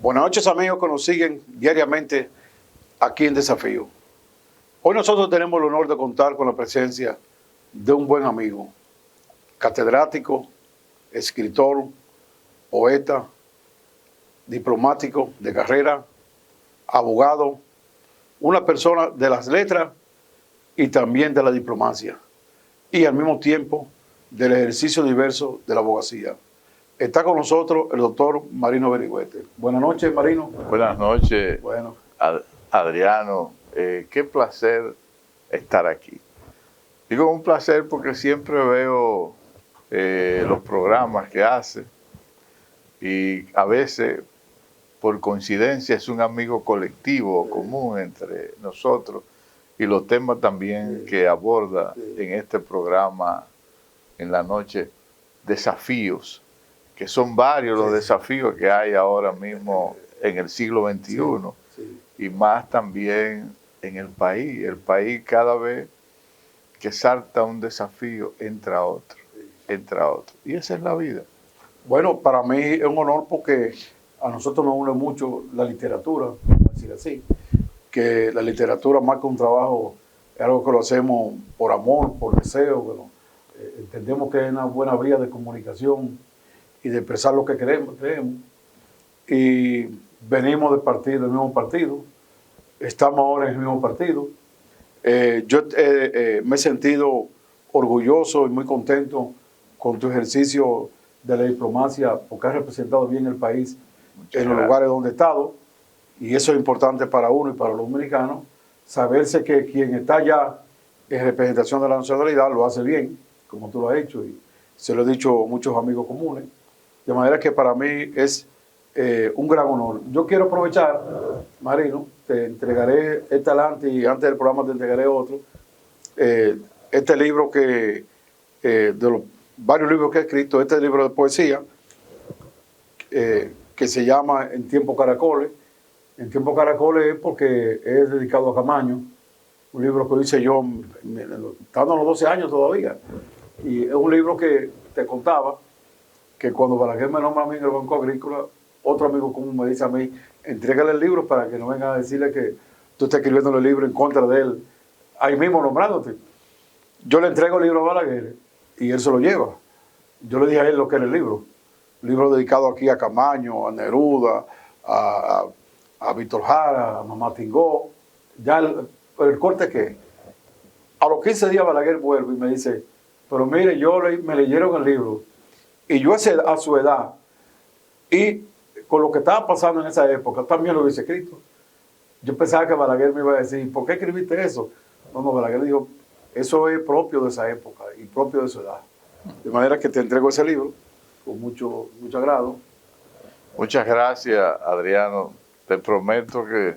Buenas noches, amigos que nos siguen diariamente aquí en Desafío. Hoy nosotros tenemos el honor de contar con la presencia de un buen amigo, catedrático, escritor, poeta, diplomático de carrera, abogado, una persona de las letras y también de la diplomacia, y al mismo tiempo del ejercicio diverso de la abogacía. Está con nosotros el doctor Marino Berigüete. Buenas noches, Marino. Buenas noches, Bueno. Adriano. Qué placer estar aquí. Digo un placer porque siempre veo los programas que hace y a veces, por coincidencia, es un amigo colectivo común entre nosotros y los temas también que aborda en este programa en la noche, desafíos, que son varios los desafíos que hay ahora mismo en el siglo XXI y más también en el país. El país cada vez que salta un desafío entra otro. Y esa es la vida. Bueno, para mí es un honor porque a nosotros nos une mucho la literatura, vamos a decir así, que la literatura más que un trabajo es algo que lo hacemos por amor, por deseo. Bueno, entendemos que es una buena vía de comunicación y de expresar lo que creemos. Y venimos del mismo partido, estamos ahora en el mismo partido. Yo me he sentido orgulloso y muy contento con tu ejercicio de la diplomacia porque has representado bien el país en los lugares donde he estado, y eso es importante para uno y para los dominicanos, saberse que quien está allá en representación de la nacionalidad lo hace bien, como tú lo has hecho, y se lo he dicho a muchos amigos comunes, de manera que para mí es un gran honor. Yo quiero aprovechar, Marino, te entregaré este adelante y antes del programa te entregaré otro, este libro que, de los varios libros que he escrito, este libro de poesía, que se llama En Tiempo Caracoles. En Tiempo Caracoles es porque es dedicado a Camaño, un libro que lo hice yo estando a los 12 años todavía, y es un libro que te contaba que cuando Balaguer me nombra a mí en el Banco Agrícola, otro amigo común me dice a mí, entrégale el libro para que no vengan a decirle que tú estás escribiendo el libro en contra de él, ahí mismo nombrándote. Yo le entrego el libro a Balaguer y él se lo lleva. Yo le dije a él lo que era el libro. Un libro dedicado aquí a Camaño, a Neruda, a Víctor Jara, a Mamá Tingó. Ya el corte que a los 15 días Balaguer vuelve y me dice, pero mire, me leyeron el libro y yo a su edad y con lo que estaba pasando en esa época también lo hubiese escrito. Yo pensaba que Balaguer me iba a decir, ¿por qué escribiste eso? No, Balaguer dijo, eso es propio de esa época y propio de su edad. De manera que te entrego ese libro con mucho agrado. Muchas gracias, Adriano. Te prometo que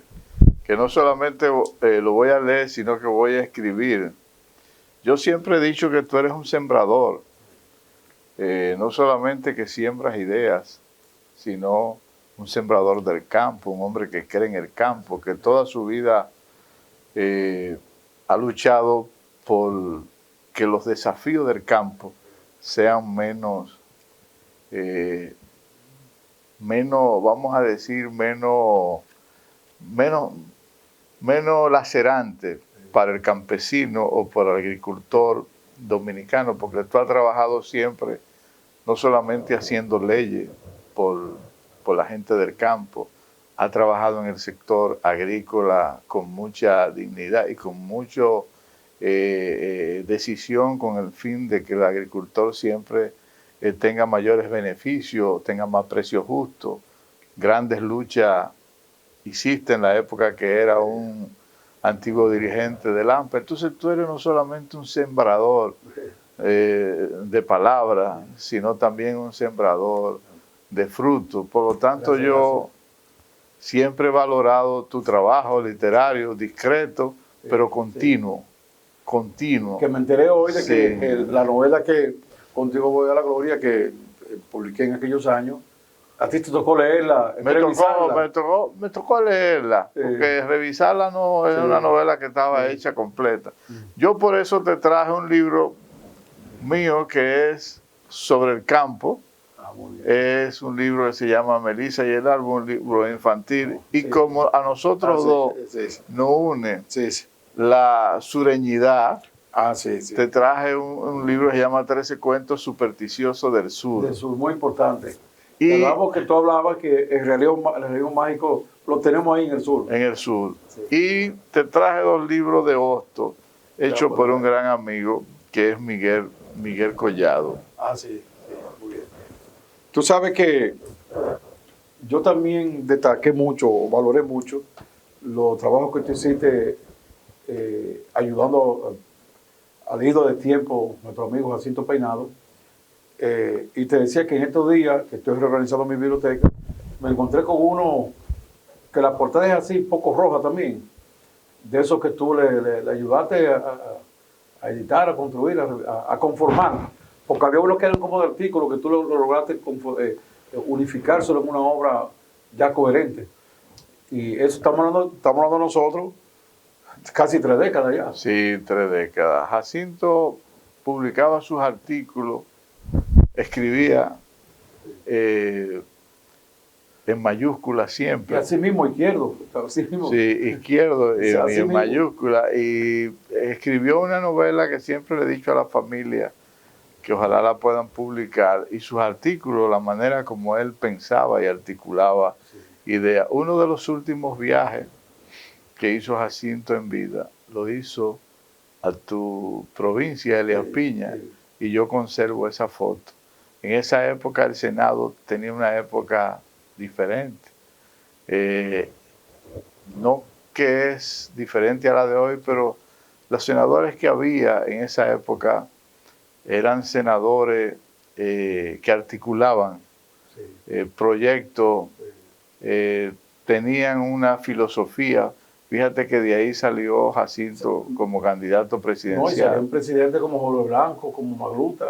no solamente lo voy a leer, sino que voy a escribir. Yo siempre he dicho que tú eres un sembrador. No solamente que siembras ideas, sino un sembrador del campo, un hombre que cree en el campo, que toda su vida ha luchado por que los desafíos del campo sean menos, vamos a decir, menos lacerantes para el campesino o para el agricultor dominicano, porque tú has trabajado siempre, no solamente haciendo leyes por la gente del campo, ha trabajado en el sector agrícola con mucha dignidad y con mucha decisión con el fin de que el agricultor siempre tenga mayores beneficios, tenga más precios justos. Grandes luchas hiciste en la época que era un antiguo dirigente del AMPA. Entonces tú eres no solamente un sembrador de palabras, sino también un sembrador de frutos. Por lo tanto, yo siempre he valorado tu trabajo literario, discreto, pero continuo. Que me enteré hoy de que la novela que Contigo Voy a la Gloria, que publiqué en aquellos años, a ti te tocó leerla, me tocó leerla, porque revisarla no es una novela que estaba hecha completa. Yo por eso te traje un libro mío que es sobre el campo, Muy bien. Es un libro que se llama Melissa y el árbol, un libro infantil. Y Sí. como a nosotros dos sí. nos une Sí, sí. la sureñidad, Sí. te traje un libro que se llama 13 cuentos supersticiosos del sur. Del sur, muy importante. Y Hablamos que tú hablabas que el realismo mágico lo tenemos ahí en el sur. en el sur. Sí. Y te traje 2 libros de Hostos, hechos Ya, por bueno. un gran amigo, que es Miguel Collado. Sí, muy bien. Tú sabes que yo también destaqué mucho, valoré mucho los trabajos que tú hiciste ayudando al hilo de tiempo, nuestro amigo Jacinto Peinado. Y te decía que en estos días que estoy reorganizando mi biblioteca, me encontré con uno que la portada es así, poco roja también, de esos que tú le ayudaste a editar, a construir, a conformar, porque había unos que eran como de artículos que tú lo lograste unificárselo en una obra ya coherente. Y eso estamos hablando nosotros casi 3 décadas ya. Sí, 3 décadas. Jacinto publicaba sus artículos, escribía en mayúsculas Y siempre. así mismo izquierdo. Así mismo. Sí, izquierdo y Así en mismo. mayúsculas. Y escribió una novela que siempre le he dicho a la familia que ojalá la puedan publicar. Y sus artículos, la manera como él pensaba y articulaba ideas. Uno de los últimos viajes que hizo Jacinto en vida, lo hizo a tu provincia, Elías Piña, y yo conservo esa foto. En esa época el Senado tenía una época diferente. No que es diferente a la de hoy, pero los senadores que había en esa época eran senadores que articulaban proyectos, tenían una filosofía. Fíjate que de ahí salió Jacinto como candidato presidencial. No, y salió un presidente como Jorge Blanco, como Magluta.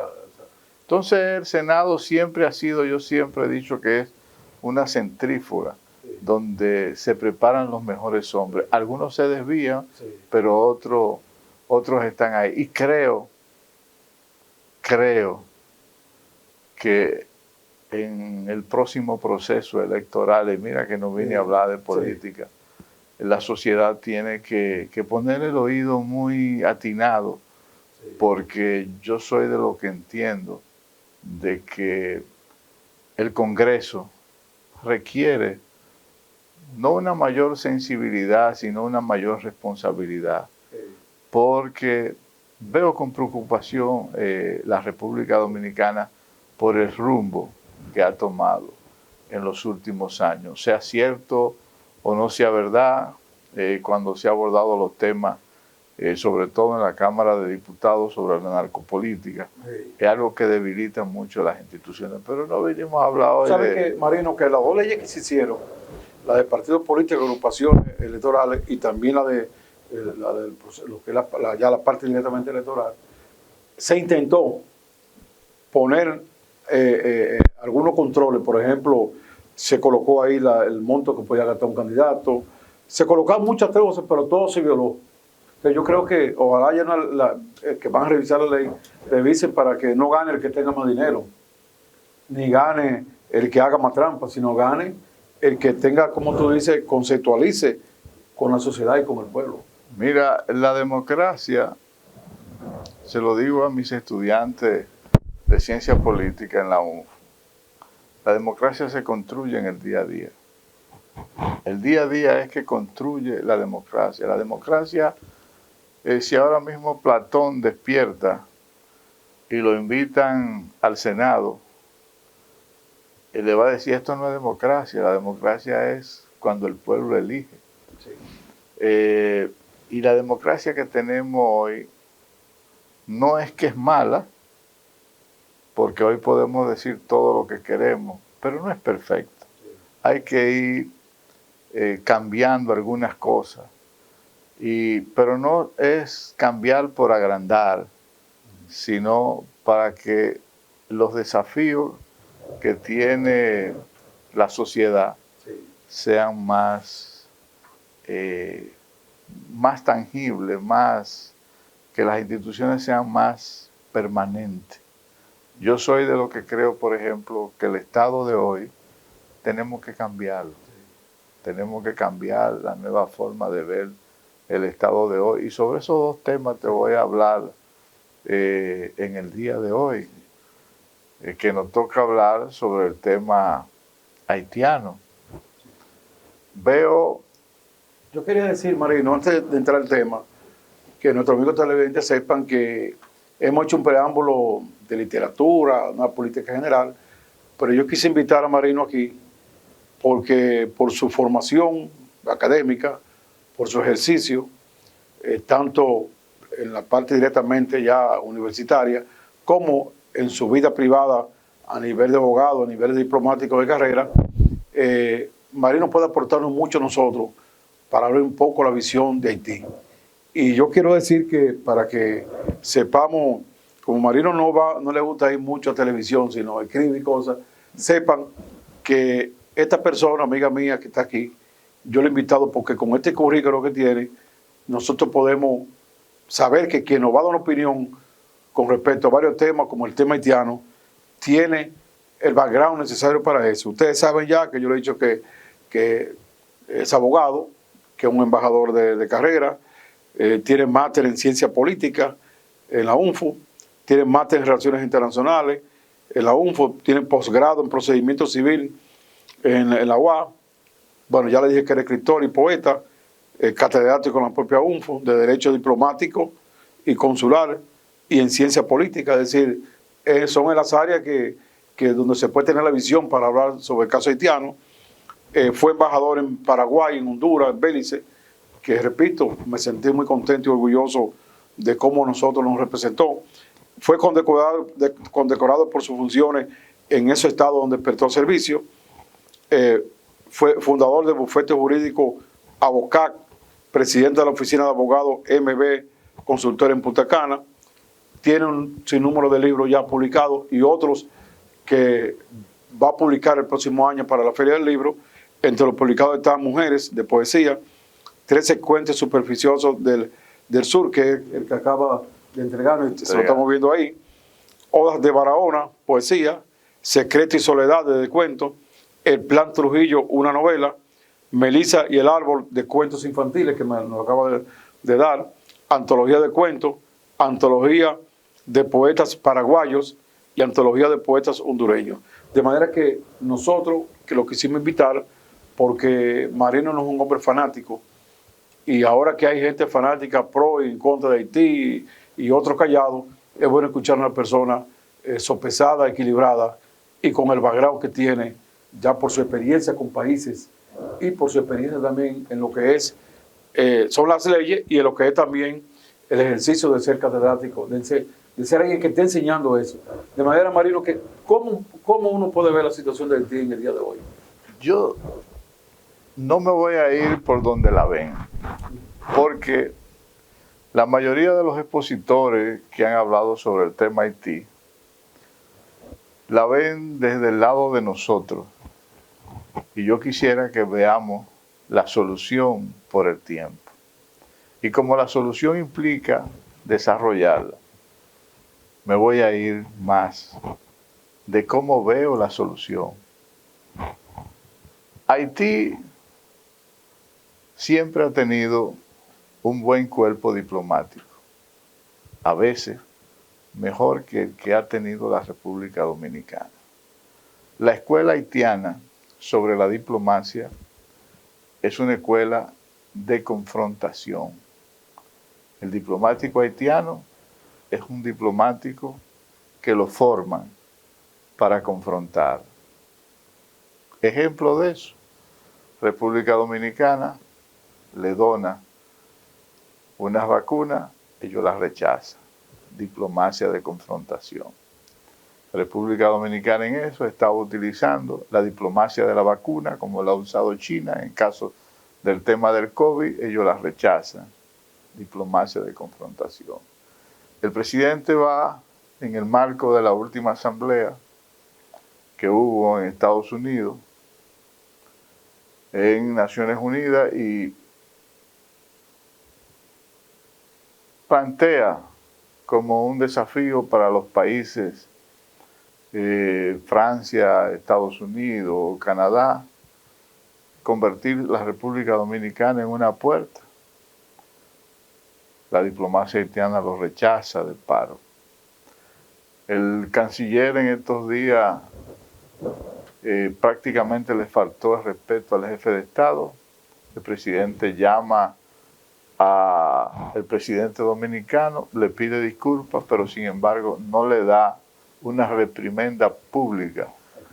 Entonces el Senado siempre ha sido, yo siempre he dicho que es una centrífuga donde se preparan los mejores hombres. Algunos se desvían, pero otros están ahí. Y creo que en el próximo proceso electoral, y mira que no vine a hablar de política, la sociedad tiene que poner el oído muy atinado, porque yo soy de lo que entiendo de que el Congreso requiere no una mayor sensibilidad, sino una mayor responsabilidad, porque veo con preocupación la República Dominicana por el rumbo que ha tomado en los últimos años, sea cierto o no sea verdad, cuando se ha abordado los temas, sobre todo en la Cámara de Diputados, sobre la narcopolítica. Es algo que debilita mucho las instituciones, pero no venimos a hablar hoy ¿Sabes qué, Marino? Que las 2 leyes que se hicieron, la de partidos políticos, agrupaciones electorales y también la de lo que es ya la parte directamente electoral, se intentó poner algunos controles. Por ejemplo, se colocó ahí el monto que podía gastar un candidato, se colocaban muchas cosas, pero todo se violó. Entonces yo creo que ojalá ya que van a revisar la ley, revisen para que no gane el que tenga más dinero, ni gane el que haga más trampa, sino gane el que tenga, como tú dices, conceptualice con la sociedad y con el pueblo. Mira, la democracia, se lo digo a mis estudiantes de ciencia política en la UNF, la democracia se construye en el día a día. El día a día es que construye la democracia. La democracia, si ahora mismo Platón despierta y lo invitan al Senado, él le va a decir, esto no es democracia, la democracia es cuando el pueblo elige. Y la democracia que tenemos hoy no es que es mala, porque hoy podemos decir todo lo que queremos, pero no es perfecta. Hay que ir cambiando algunas cosas, pero no es cambiar por agrandar, sino para que los desafíos que tiene la sociedad sean más tangibles, que las instituciones sean más permanentes. Yo soy de lo que creo, por ejemplo, que el Estado de hoy tenemos que cambiarlo. Tenemos que cambiar la nueva forma de ver el Estado de hoy. Y sobre esos dos temas te voy a hablar en el día de hoy, que nos toca hablar sobre el tema haitiano. Yo quería decir, Marino, antes de entrar al tema, que nuestros amigos televidentes sepan que hemos hecho un preámbulo de literatura, una política general, pero yo quise invitar a Marino aquí porque por su formación académica, por su ejercicio, tanto en la parte directamente ya universitaria, como en su vida privada a nivel de abogado, a nivel diplomático de carrera, Marino puede aportarnos mucho a nosotros para ver un poco la visión de Haití. Y yo quiero decir que para que sepamos, como Marino no le gusta ir mucho a televisión, sino escribe y cosas, sepan que esta persona, amiga mía que está aquí, yo le he invitado porque con este currículo que tiene, nosotros podemos saber que quien nos va a dar una opinión con respecto a varios temas, como el tema haitiano, tiene el background necesario para eso. Ustedes saben ya que yo le he dicho que es abogado, que es un embajador de carrera, tiene máster en ciencia política en la UNFU, tiene máster en relaciones internacionales en la UNFU, tiene posgrado en procedimiento civil en la UA. Bueno, ya le dije que era escritor y poeta, catedrático en la propia UNFU, de Derecho Diplomático y Consular y en Ciencia Política, es decir, son en las áreas que donde se puede tener la visión para hablar sobre el caso haitiano. Fue embajador en Paraguay, en Honduras, en Belice, que repito, me sentí muy contento y orgulloso de cómo nosotros nos representó. Fue condecorado por sus funciones en ese estado donde prestó servicio. Fue fundador del bufete jurídico Abocac, presidente de la oficina de abogados MB, consultor en Punta Cana. Tiene un sinnúmero de libros ya publicados y otros que va a publicar el próximo año para la Feria del Libro. Entre los publicados están Mujeres, de poesía, 13 cuentos superficiosos del sur, que es el que acaba de entregar, se lo estamos viendo ahí. Odas de Barahona, poesía, Secreto y Soledad, de cuentos, El Plan Trujillo, una novela, Melissa y el Árbol, de cuentos infantiles, que nos acaba de dar, antología de cuentos, antología de poetas paraguayos y antología de poetas hondureños. De manera que nosotros, que lo quisimos invitar, porque Marino no es un hombre fanático, y ahora que hay gente fanática pro y en contra de Haití y otros callados, es bueno escuchar a una persona sopesada, equilibrada y con el background que tiene ya por su experiencia con países y por su experiencia también en lo que es son las leyes y en lo que es también el ejercicio de ser catedrático, de ser alguien que esté enseñando eso. De manera, Marino, que ¿cómo uno puede ver la situación de Haití en el día de hoy? Yo no me voy a ir por donde la ven, porque la mayoría de los expositores que han hablado sobre el tema Haití la ven desde el lado de nosotros. Y yo quisiera que veamos la solución por el tiempo. Y como la solución implica desarrollarla, me voy a ir más de cómo veo la solución. Haití siempre ha tenido un buen cuerpo diplomático, a veces mejor que el que ha tenido la República Dominicana. La escuela haitiana sobre la diplomacia es una escuela de confrontación. El diplomático haitiano es un diplomático que lo forman para confrontar. Ejemplo de eso, República Dominicana le dona unas vacunas, ellos las rechazan. Diplomacia de confrontación. República Dominicana en eso estaba utilizando la diplomacia de la vacuna, como la ha usado China en caso del tema del COVID, ellos la rechazan. Diplomacia de confrontación. El presidente va en el marco de la última asamblea que hubo en Estados Unidos, en Naciones Unidas, y plantea como un desafío para los países Francia, Estados Unidos, Canadá, convertir la República Dominicana en una puerta. La diplomacia haitiana lo rechaza de paro. El canciller en estos días prácticamente le faltó el respeto al jefe de Estado. El presidente llama al presidente dominicano, le pide disculpas, pero sin embargo no le da una reprimenda pública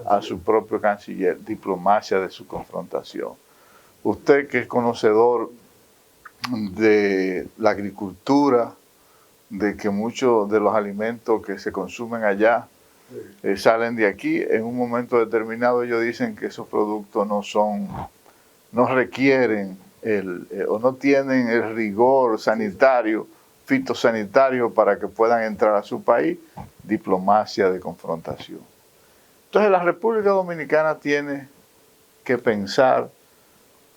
a su propio canciller. Diplomacia de su confrontación. Usted, que es conocedor de la agricultura, de que muchos de los alimentos que se consumen allá salen de aquí, en un momento determinado ellos dicen que esos productos no requieren o no tienen el rigor sanitario, fitosanitario, para que puedan entrar a su país. Diplomacia de confrontación. Entonces la República Dominicana tiene que pensar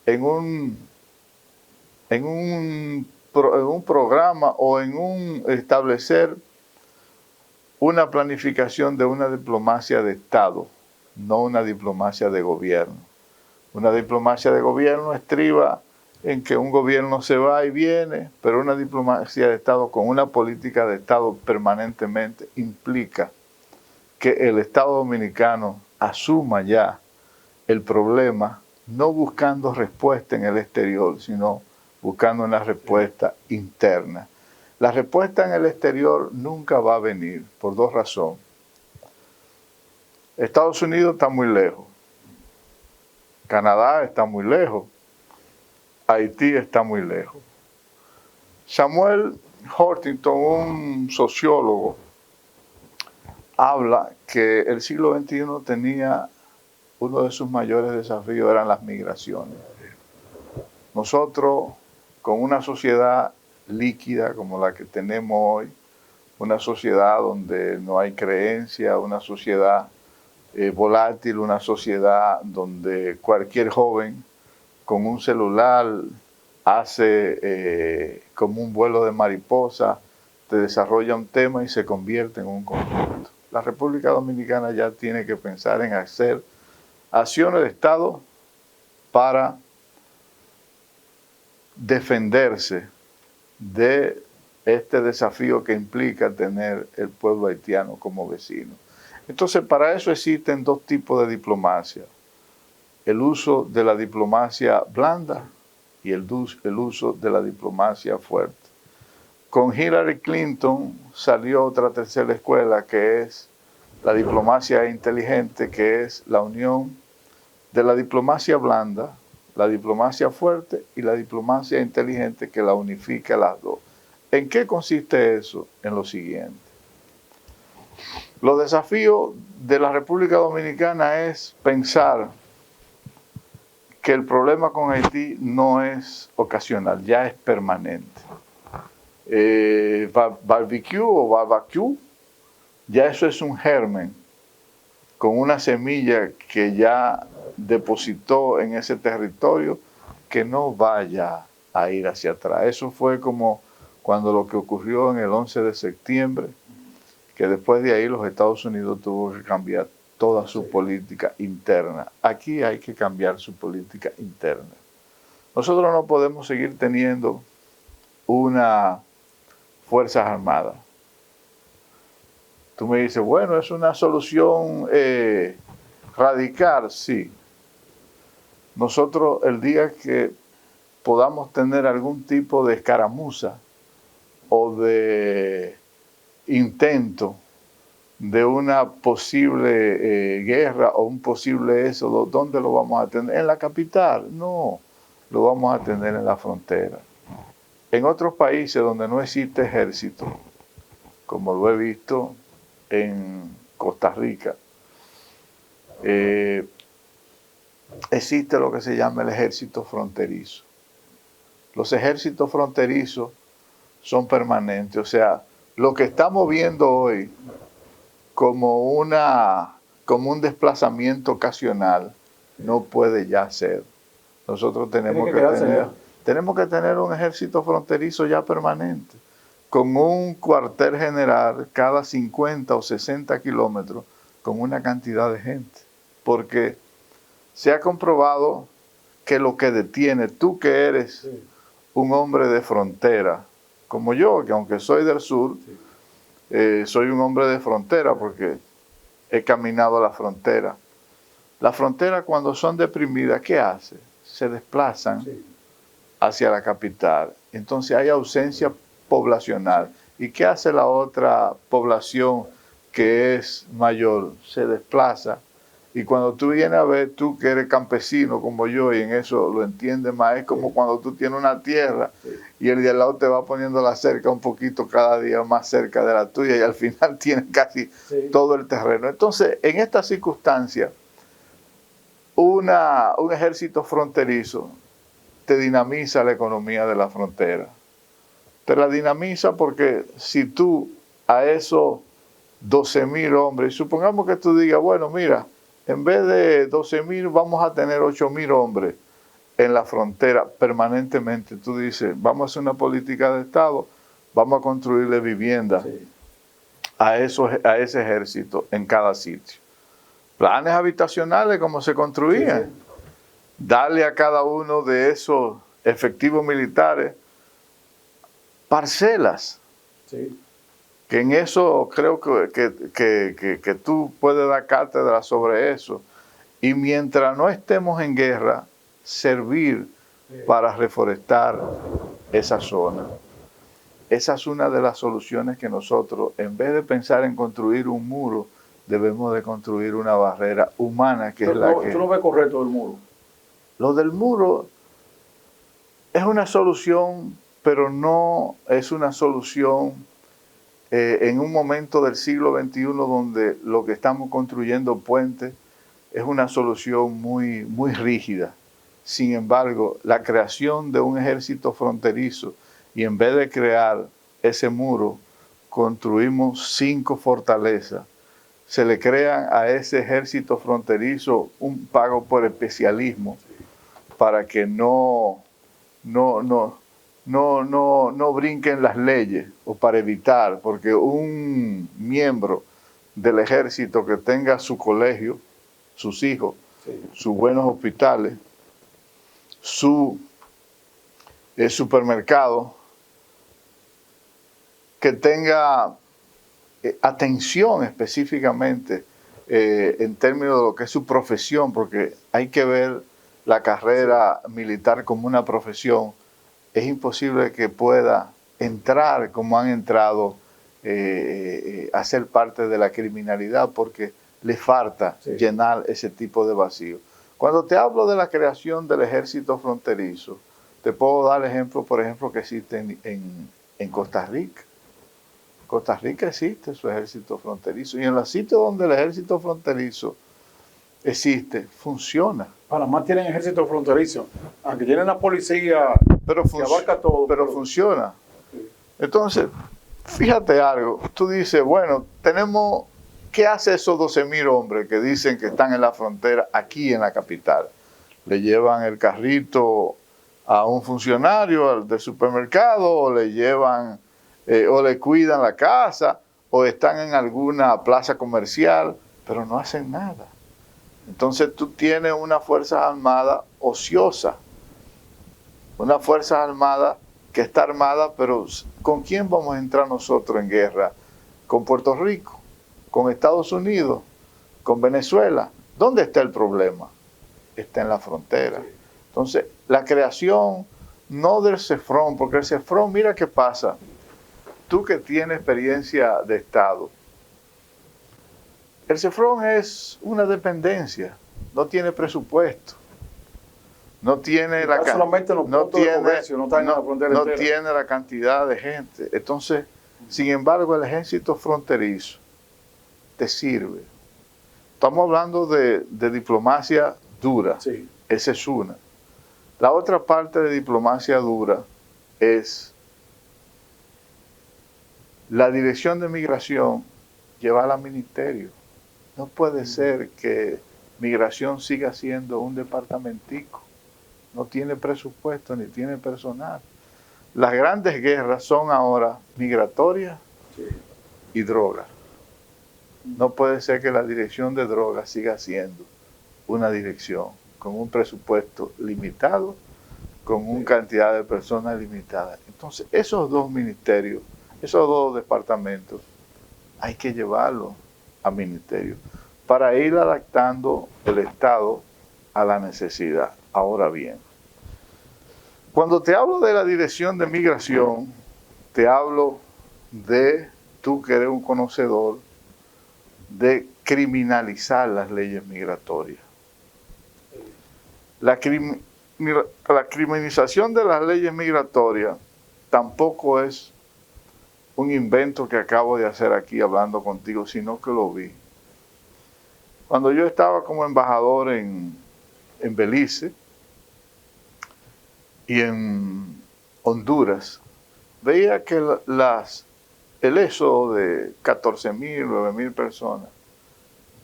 en un programa o en establecer una planificación de una diplomacia de Estado, no una diplomacia de gobierno. Una diplomacia de gobierno estriba en que un gobierno se va y viene, pero una diplomacia de Estado con una política de Estado permanentemente implica que el Estado dominicano asuma ya el problema, no buscando respuesta en el exterior, sino buscando una respuesta interna. La respuesta en el exterior nunca va a venir por dos razones. Estados Unidos está muy lejos, Canadá está muy lejos, Haití está muy lejos. Samuel Huntington, un sociólogo, habla que el siglo XXI tenía uno de sus mayores desafíos eran las migraciones. Nosotros, con una sociedad líquida como la que tenemos hoy, una sociedad donde no hay creencia, una sociedad volátil, una sociedad donde cualquier joven con un celular hace como un vuelo de mariposa, te desarrolla un tema y se convierte en un conflicto. La República Dominicana ya tiene que pensar en hacer acciones de Estado para defenderse de este desafío que implica tener el pueblo haitiano como vecino. Entonces, para eso existen dos tipos de diplomacia. El uso de la diplomacia blanda y el uso de la diplomacia fuerte. Con Hillary Clinton salió otra tercera escuela, que es la diplomacia inteligente, que es la unión de la diplomacia blanda, la diplomacia fuerte y la diplomacia inteligente, que la unifica las dos. ¿En qué consiste eso? En lo siguiente. Los desafíos de la República Dominicana es pensar que el problema con Haití no es ocasional, ya es permanente. Barbecue o barbecue, ya eso es un germen con una semilla que ya depositó en ese territorio, que no vaya a ir hacia atrás. Eso fue como cuando lo que ocurrió en el 11 de septiembre, que después de ahí los Estados Unidos tuvo que cambiar toda su política interna. Aquí hay que cambiar su política interna. Nosotros no podemos seguir teniendo una Fuerzas Armadas. Tú me dices, bueno, es una solución radical, sí. Nosotros, el día que podamos tener algún tipo de escaramuza o de intento de una posible guerra o un posible éxodo, ¿dónde lo vamos a tener? ¿En la capital? No, lo vamos a tener en la frontera. En otros países donde no existe ejército, como lo he visto en Costa Rica, existe lo que se llama el ejército fronterizo. Los ejércitos fronterizos son permanentes, o sea, lo que estamos viendo hoy como un desplazamiento ocasional no puede ya ser. Nosotros tenemos que tener un ejército fronterizo ya permanente, con un cuartel general cada 50 o 60 kilómetros con una cantidad de gente, porque se ha comprobado que lo que detiene, tú que eres un hombre de frontera, como yo, que aunque soy del sur, soy un hombre de frontera porque he caminado a la frontera. La frontera, cuando son deprimidas, ¿qué hace? Se desplazan hacia la capital. Entonces hay ausencia poblacional. ¿Y qué hace la otra población que es mayor? Se desplaza. Y cuando tú vienes a ver, tú que eres campesino como yo, y en eso lo entiendes más, es como cuando tú tienes una tierra y el de al lado te va poniendo la cerca un poquito cada día más cerca de la tuya, y al final tienes casi todo el terreno. Entonces, en esta circunstancia, un ejército fronterizo te dinamiza la economía de la frontera. Te la dinamiza porque si tú a esos 12,000 hombres, supongamos que tú digas, bueno, mira, en vez de 12,000 vamos a tener 8,000 hombres en la frontera permanentemente. Tú dices, vamos a hacer una política de Estado, vamos a construirle viviendas a ese ejército en cada sitio. Planes habitacionales como se construían. Darle a cada uno de esos efectivos militares parcelas. Que en eso creo que tú puedes dar cátedra sobre eso. Y mientras no estemos en guerra, servir para reforestar esa zona. Esa es una de las soluciones que nosotros, en vez de pensar en construir un muro, debemos de construir una barrera humana, que es la que... ¿Tú no ves correcto el muro? Lo del muro es una solución, pero no es una solución en un momento del siglo XXI donde lo que estamos construyendo puentes es una solución muy, muy rígida. Sin embargo, la creación de un ejército fronterizo, y en vez de crear ese muro, construimos 5 fortalezas. Se le crean a ese ejército fronterizo un pago por especialismo para que no brinquen las leyes, o para evitar, porque un miembro del ejército que tenga su colegio, sus hijos, sus buenos hospitales, su supermercado, que tenga atención específicamente en términos de lo que es su profesión, porque hay que ver la carrera militar como una profesión. Es imposible que pueda entrar como han entrado a ser parte de la criminalidad, porque le falta llenar ese tipo de vacío. Cuando te hablo de la creación del ejército fronterizo, te puedo dar ejemplos, por ejemplo, que existen en Costa Rica. Costa Rica existe su ejército fronterizo, y en los sitios donde el ejército fronterizo existe, funciona. Panamá tiene ejército fronterizo, aunque tienen la policía que abarca todo. Pero funciona. Entonces, fíjate algo, tú dices, bueno, ¿qué hace esos 12,000 hombres que dicen que están en la frontera aquí en la capital? Le llevan el carrito a un funcionario del supermercado, o le llevan, o le cuidan la casa, o están en alguna plaza comercial, pero no hacen nada. Entonces tú tienes una fuerza armada ociosa, una fuerza armada que está armada, pero ¿con quién vamos a entrar nosotros en guerra? ¿Con Puerto Rico? ¿Con Estados Unidos? ¿Con Venezuela? ¿Dónde está el problema? Está en la frontera. Entonces, la creación no del CEFRON, porque el CEFRON, mira qué pasa. Tú que tienes experiencia de Estado, el CEFRON es una dependencia, no tiene presupuesto, no tiene la cantidad de gente. Entonces, sin embargo, el ejército fronterizo te sirve. Estamos hablando de diplomacia dura, esa es una. La otra parte de diplomacia dura es la dirección de migración, llevarla al ministerio. No puede ser que migración siga siendo un departamentico. No tiene presupuesto ni tiene personal. Las grandes guerras son ahora migratorias y drogas. No puede ser que la dirección de drogas siga siendo una dirección con un presupuesto limitado, con una cantidad de personas limitada. Entonces, esos dos ministerios, esos dos departamentos, hay que llevarlos a ministerio para ir adaptando el Estado a la necesidad. Ahora bien, cuando te hablo de la Dirección de Migración, te hablo de, tú que eres un conocedor, de criminalizar las leyes migratorias. La criminalización de las leyes migratorias tampoco es un invento que acabo de hacer aquí hablando contigo, sino que lo vi. Cuando yo estaba como embajador en Belice y en Honduras, veía que el éxodo de 14.000, 9.000 personas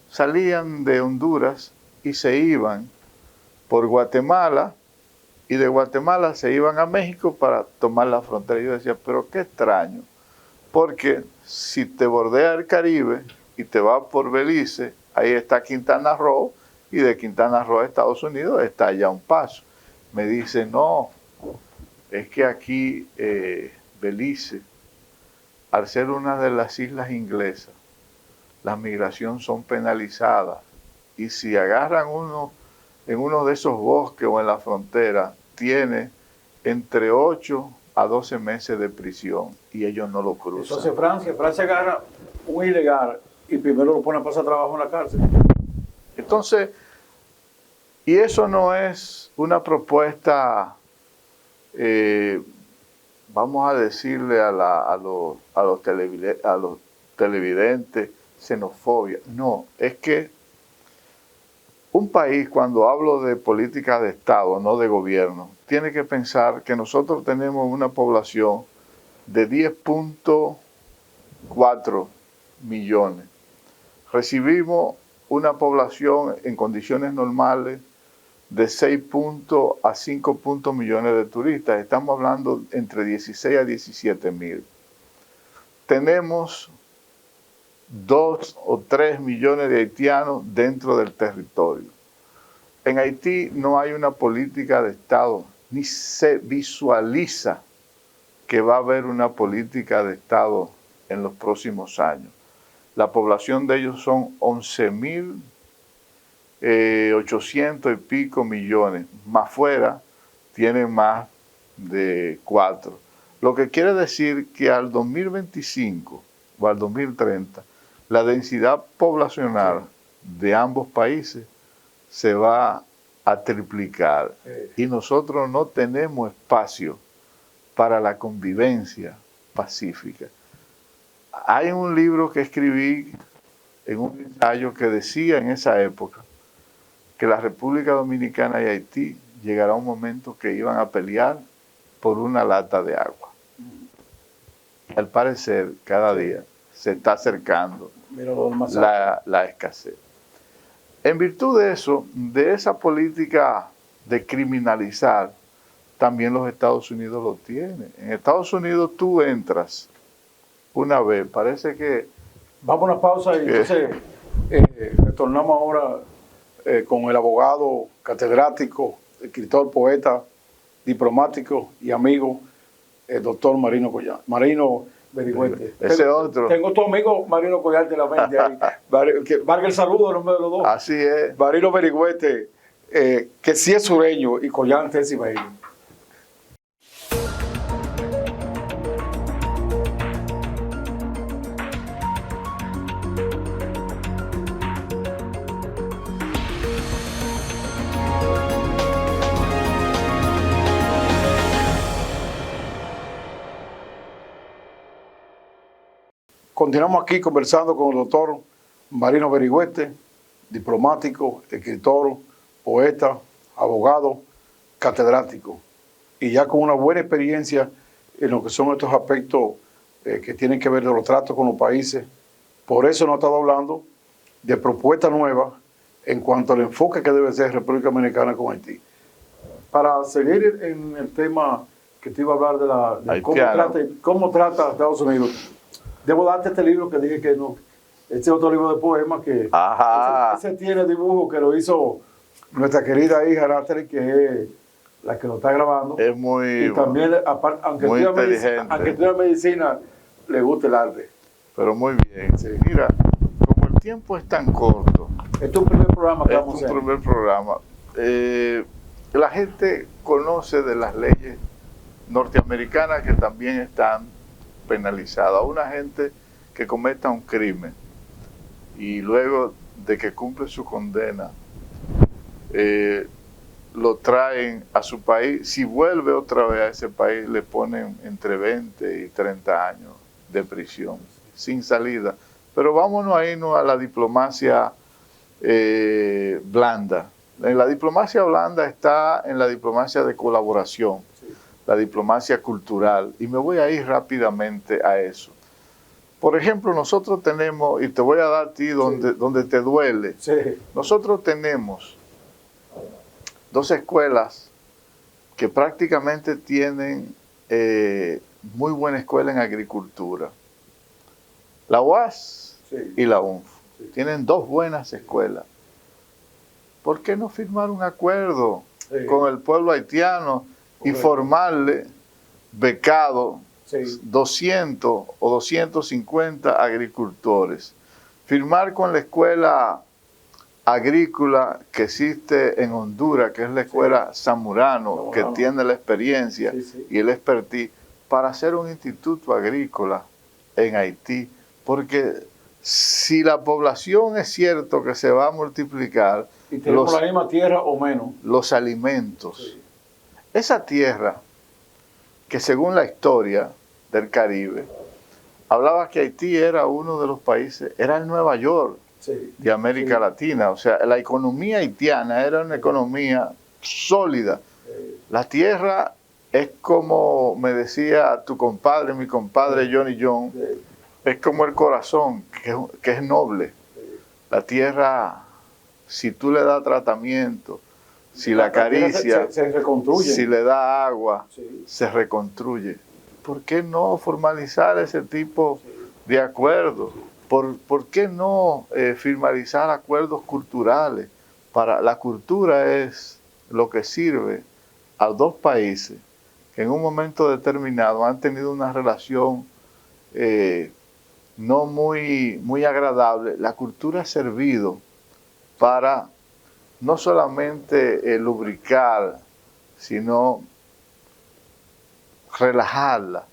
salían de Honduras y se iban por Guatemala, y de Guatemala se iban a México para tomar la frontera. Y yo decía, pero qué extraño, porque si te bordea el Caribe y te vas por Belice, ahí está Quintana Roo, y de Quintana Roo a Estados Unidos está ya un paso. Me dice, no, es que aquí Belice, al ser una de las islas inglesas, las migraciones son penalizadas, y si agarran uno en uno de esos bosques o en la frontera, tiene entre 8 a 12 meses de prisión y ellos no lo cruzan. Eso hace Francia. Francia agarra un ilegal y primero lo pone a pasar trabajo en la cárcel. Entonces, y eso no es una propuesta, vamos a decirle a los televidentes, xenofobia. No, es que un país, cuando hablo de política de Estado, no de gobierno, tiene que pensar que nosotros tenemos una población de 10.4 millones. Recibimos una población en condiciones normales de 6 a 5 millones de turistas. Estamos hablando entre 16 a 17 mil. Tenemos 2 o 3 millones de haitianos dentro del territorio. En Haití no hay una política de Estado, ni se visualiza que va a haber una política de Estado en los próximos años. La población de ellos son 11.800 y pico millones, más fuera tienen más de 4. Lo que quiere decir que al 2025 o al 2030, la densidad poblacional de ambos países se va a triplicar y nosotros no tenemos espacio para la convivencia pacífica. Hay un libro que escribí en un ensayo que decía en esa época que la República Dominicana y Haití llegará un momento que iban a pelear por una lata de agua. Al parecer, cada día se está acercando la escasez. En virtud de eso, de esa política de criminalizar, también los Estados Unidos lo tienen. En Estados Unidos tú entras una vez, parece que... Vamos a una pausa y entonces retornamos ahora con el abogado, catedrático, escritor, poeta, diplomático y amigo, el doctor Marino Collante. Marino Berigüete. Ese otro. Tengo tu amigo Marino Collante en la mente ahí. Valga el saludo en nombre de los dos. Así es. Marino Berigüete, que sí es sureño y Collante es cibaeño. Continuamos aquí conversando con el doctor Marino Berigüete, diplomático, escritor, poeta, abogado, catedrático, y ya con una buena experiencia en lo que son estos aspectos que tienen que ver de los tratos con los países. Por eso nos ha estado hablando de propuestas nuevas en cuanto al enfoque que debe ser República Dominicana con Haití. Para seguir en el tema que te iba a hablar de cómo trata Estados Unidos, debo darte este libro que dije que Este es otro libro de poemas que Ajá. ese tiene dibujo que lo hizo nuestra querida hija Natalie, que es la que lo está grabando. Es muy, y también, aparte, muy inteligente. aunque estudia medicina, le gusta el arte. Pero muy bien. Sí. Mira, como el tiempo es tan corto, Este es un primer programa que vamos a hacer. Es un primer programa. La gente conoce de las leyes norteamericanas que también están penalizadas. Una gente que cometa un crimen y luego de que cumple su condena, lo traen a su país. Si vuelve otra vez a ese país, le ponen entre 20 y 30 años de prisión, sin salida. Pero vámonos a irnos a la diplomacia blanda. La diplomacia blanda está en la diplomacia de colaboración, la diplomacia cultural, y me voy a ir rápidamente a eso. Por ejemplo, nosotros tenemos, y te voy a dar a ti donde te duele, nosotros tenemos 2 escuelas que prácticamente tienen muy buena escuela en agricultura. La UAS y la UNF. Tienen 2 buenas escuelas. ¿Por qué no firmar un acuerdo con el pueblo haitiano y formarle becado 200 o 250 agricultores? Firmar con la escuela agrícola que existe en Honduras, que es la escuela Zamorano, que tiene la experiencia y el expertise para hacer un instituto agrícola en Haití, porque si la población es cierto que se va a multiplicar, y tenemos la misma tierra o menos, los alimentos, esa tierra que según la historia del Caribe, hablaba que Haití era uno de los países, era el Nueva York de América Latina. O sea, la economía haitiana era una economía sólida. La tierra es como me decía tu compadre, mi compadre Johnny John, es como el corazón, que es noble. La tierra, si tú le das tratamiento, si la acaricia, se reconstruye. Si le da agua, se reconstruye. ¿Por qué no formalizar ese tipo de acuerdos? ¿Por qué no formalizar acuerdos culturales? La cultura es lo que sirve a 2 países que en un momento determinado han tenido una relación no muy agradable. La cultura ha servido para no solamente lubricar, sino relajarla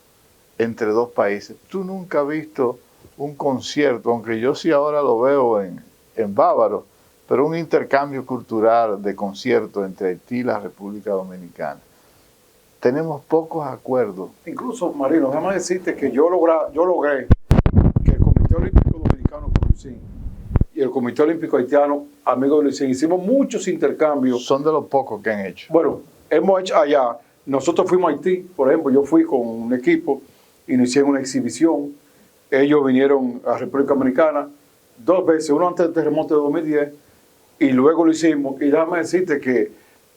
entre 2 países. Tú nunca has visto un concierto, aunque yo sí ahora lo veo en Bávaro, pero un intercambio cultural de conciertos entre Haití y la República Dominicana. Tenemos pocos acuerdos. Incluso, Marino, déjame decirte que yo logré que el Comité Olímpico Dominicano con Luisín y el Comité Olímpico Haitiano, amigo de Luisín, hicimos muchos intercambios. Son de los pocos que han hecho. Bueno, hemos hecho allá. Nosotros fuimos a Haití, por ejemplo, yo fui con un equipo y nos hicieron una exhibición. Ellos vinieron a República Dominicana 2 veces, uno antes del terremoto de 2010 y luego lo hicimos. Y déjame decirte que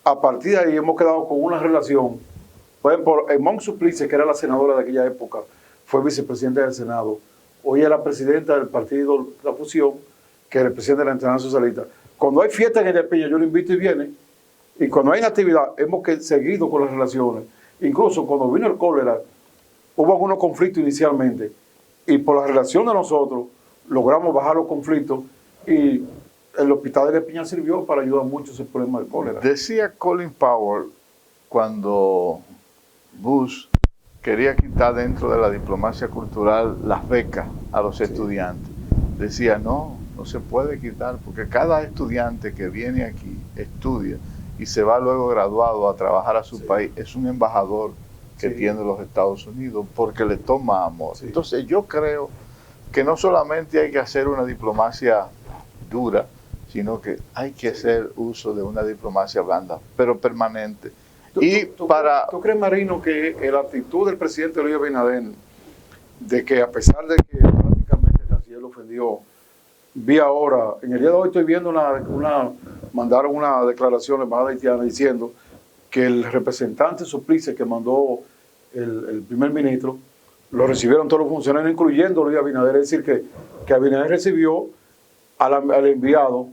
a partir de ahí hemos quedado con una relación. Por ejemplo, Edmond Suplice, que era la senadora de aquella época, fue vicepresidenta del Senado. Hoy es la presidenta del partido La Fusión, que representa la Internacional Socialista. Cuando hay fiesta en el Peña, yo lo invito y viene. Y cuando hay una actividad, hemos seguido con las relaciones. Incluso cuando vino el cólera, hubo algunos conflictos inicialmente. Y por la relación de nosotros, logramos bajar los conflictos. Y el hospital de Piña sirvió para ayudar mucho ese problema del cólera. Decía Colin Powell, cuando Bush quería quitar dentro de la diplomacia cultural las becas a los estudiantes, decía, no se puede quitar, porque cada estudiante que viene aquí, estudia, y se va luego graduado a trabajar a su país, es un embajador que tiene los Estados Unidos, porque le toma amor. Entonces yo creo que no solamente hay que hacer una diplomacia dura, sino que hay que hacer uso de una diplomacia blanda, pero permanente. ¿Tú crees, Marino, que la actitud del presidente Luis Abinader, de que a pesar de que prácticamente Raciel ofendió, vi ahora, en el día de hoy estoy viendo mandaron una declaración a la embajada haitiana diciendo que el representante Suplice que mandó el primer ministro lo recibieron todos los funcionarios, incluyendo Luis Abinader. Es decir, que Abinader recibió al enviado,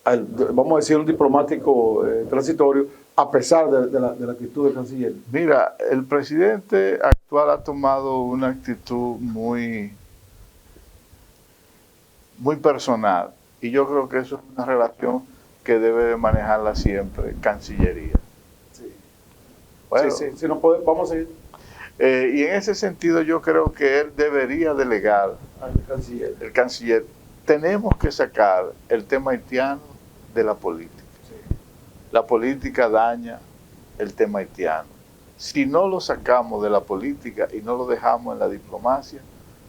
vamos a decir, un diplomático transitorio, a pesar de la actitud del canciller. Mira, el presidente actual ha tomado una actitud muy personal, y yo creo que eso es una relación que debe de manejarla siempre Cancillería. Sí, Bueno, sí, no vamos a seguir. Y en ese sentido yo creo que él debería delegar Al canciller. el canciller. Tenemos que sacar el tema haitiano de la política. Sí. La política daña el tema haitiano. Si no lo sacamos de la política y no lo dejamos en la diplomacia,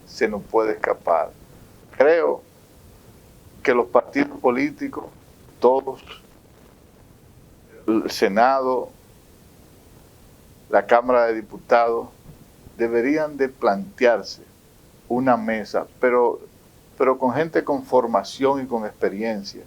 se nos puede escapar. Creo que los partidos políticos, todos, el Senado, la Cámara de Diputados, deberían de plantearse una mesa, pero con gente con formación y con experiencia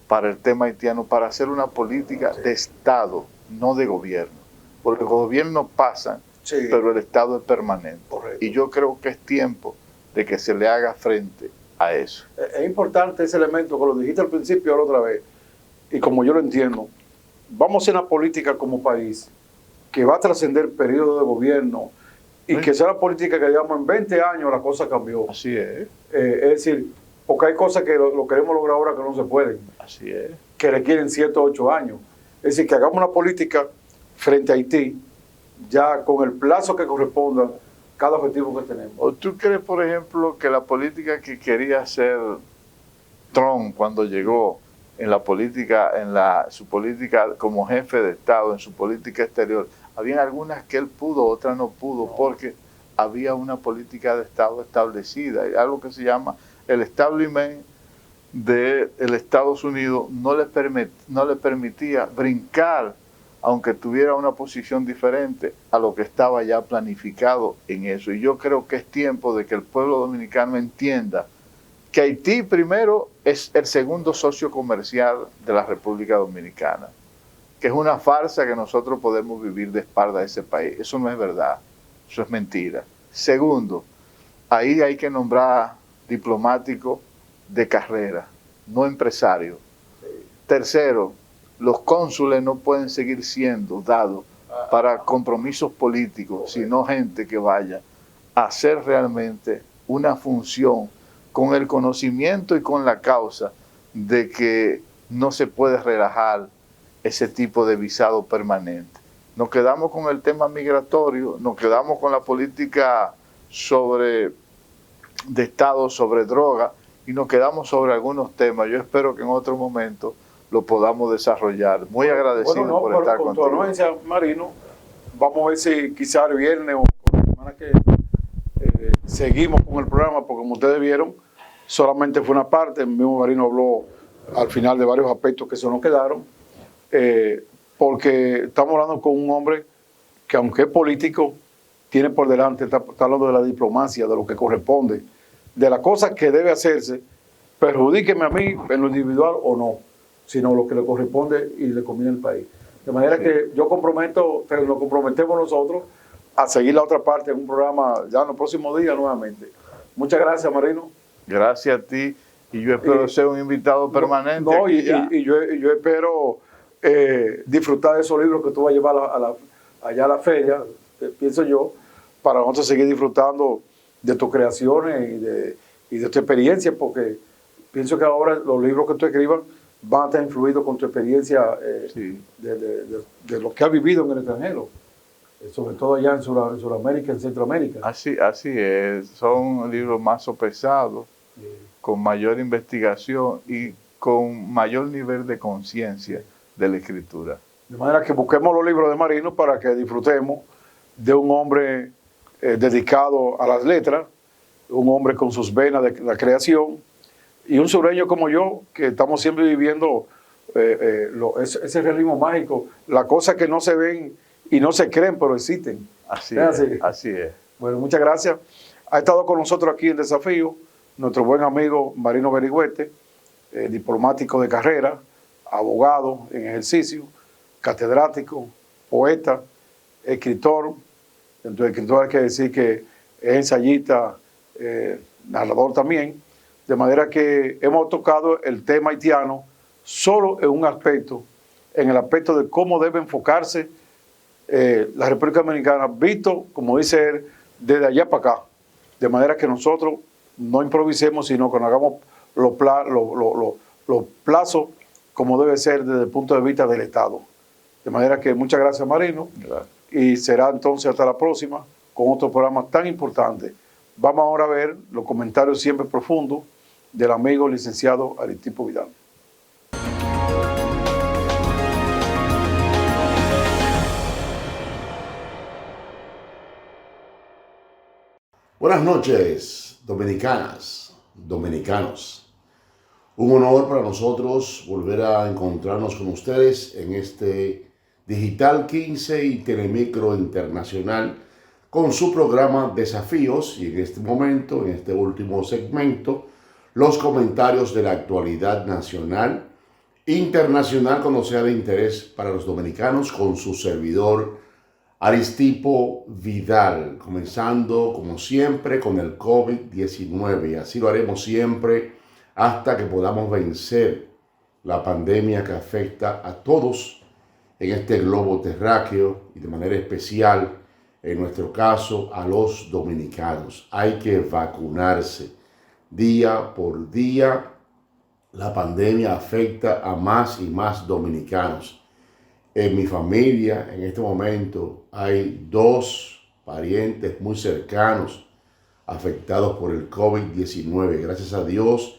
para el tema haitiano, para hacer una política de Estado, no de gobierno. Porque los gobiernos pasan, Sí. pero el Estado es permanente. Correcto. Y yo creo que es tiempo de que se le haga frente a eso. Es importante ese elemento, que lo dijiste al principio, ahora otra vez, y como yo lo entiendo, vamos a hacer una política como país que va a trascender periodo de gobierno y que sea una política que, digamos, en 20 años la cosa cambió. Así es, Es decir, porque hay cosas que lo queremos lograr ahora que no se pueden, así es. que requieren 7 o 8 años. Es decir, que hagamos una política frente a Haití, ya con el plazo que corresponda cada objetivo que tenemos. ¿O tú crees, por ejemplo, que la política que quería hacer Trump cuando llegó en la política, su política como jefe de Estado, en su política exterior, había algunas que él pudo, otras no pudo, porque había una política de Estado establecida, y algo que se llama el establishment de Estados Unidos no le permitía brincar, aunque tuviera una posición diferente a lo que estaba ya planificado en eso. Y yo creo que es tiempo de que el pueblo dominicano entienda que Haití primero es el segundo socio comercial de la República Dominicana, que es una farsa que nosotros podemos vivir de espalda a ese país. Eso no es verdad, eso es mentira. Segundo, ahí hay que nombrar diplomáticos de carrera, no empresarios. Tercero, los cónsules no pueden seguir siendo dados para compromisos políticos, sino gente que vaya a hacer realmente una función con el conocimiento y con la causa de que no se puede relajar ese tipo de visado permanente. Nos quedamos con el tema migratorio, nos quedamos con la política de Estado sobre droga y nos quedamos sobre algunos temas. Yo espero que en otro momento lo podamos desarrollar. Muy agradecido por estar con contigo. tu anuencia, Marino, vamos a ver si quizá el viernes o la semana que seguimos con el programa, porque como ustedes vieron, solamente fue una parte. El mismo Marino habló al final de varios aspectos que se nos quedaron, porque estamos hablando con un hombre que, aunque es político, tiene por delante, está hablando de la diplomacia, de lo que corresponde, de las cosas que debe hacerse, perjudíqueme a mí en lo individual o no, sino lo que le corresponde y le conviene al país. De manera que yo nos comprometemos nosotros a seguir la otra parte en un programa ya en los próximos días nuevamente. Muchas gracias, Marino. Gracias a ti, y yo espero ser un invitado permanente. Y yo espero disfrutar de esos libros que tú vas a llevar allá a la feria, pienso yo, para nosotros seguir disfrutando de tus creaciones y de tu experiencia, porque pienso que ahora los libros que tú escribas van a estar influidos con tu experiencia de lo que has vivido en el extranjero, sobre todo allá en Sudamérica, en Centroamérica. Así es, son libros más sopesados, con mayor investigación y con mayor nivel de conciencia de la escritura. De manera que busquemos los libros de Marino para que disfrutemos de un hombre dedicado a las letras, un hombre con sus venas de la creación, y un sureño como yo, que estamos siempre viviendo ese realismo mágico, las cosas que no se ven y no se creen, pero existen. Así es. Bueno, muchas gracias. Ha estado con nosotros aquí en Desafío nuestro buen amigo Marino Berigüete, diplomático de carrera, abogado en ejercicio, catedrático, poeta, escritor, Dentro del escritor hay que decir que es ensayista, narrador también, de manera que hemos tocado el tema haitiano solo en un aspecto, en el aspecto de cómo debe enfocarse la República Dominicana, visto, como dice él, desde allá para acá, de manera que nosotros no improvisemos, sino que nos hagamos los plazos como debe ser desde el punto de vista del Estado. De manera que muchas gracias, Marino, Gracias. y será entonces hasta la próxima con otro programa tan importante. Vamos ahora a ver los comentarios siempre profundos del amigo licenciado Aristipo Vidal. Buenas noches, dominicanas, dominicanos. Un honor para nosotros volver a encontrarnos con ustedes en este Digital 15 y Telemicro Internacional con su programa Desafíos y en este momento, en este último segmento, los comentarios de la actualidad nacional, internacional, cuando sea de interés para los dominicanos, con su servidor Aristipo Vidal, comenzando como siempre con el COVID-19, y así lo haremos siempre hasta que podamos vencer la pandemia que afecta a todos en este globo terráqueo y de manera especial, en nuestro caso, a los dominicanos. Hay que vacunarse. Día por día, la pandemia afecta a más y más dominicanos. En mi familia, en este momento, hay 2 parientes muy cercanos afectados por el COVID-19. Gracias a Dios,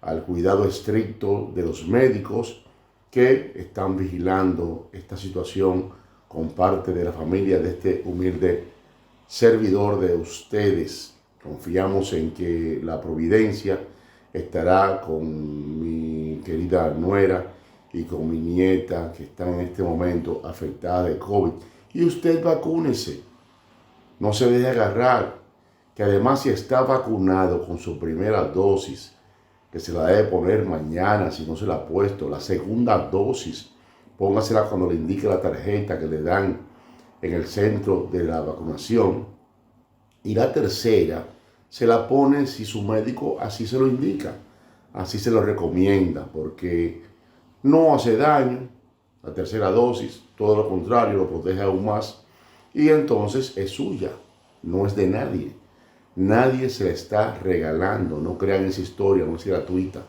al cuidado estricto de los médicos que están vigilando esta situación con parte de la familia de este humilde servidor de ustedes. Confiamos en que la providencia estará con mi querida nuera y con mi nieta que están en este momento afectada de COVID. Y usted vacúnese, no se deje agarrar, que además si está vacunado con su primera dosis, que se la debe poner mañana si no se la ha puesto, la segunda dosis, póngasela cuando le indique la tarjeta que le dan en el centro de la vacunación. Y la tercera se la pone si su médico así se lo indica, así se lo recomienda, porque no hace daño la tercera dosis, todo lo contrario, lo protege aún más, y entonces es suya, no es de nadie. Nadie se la está regalando, no crean esa historia, no es gratuita.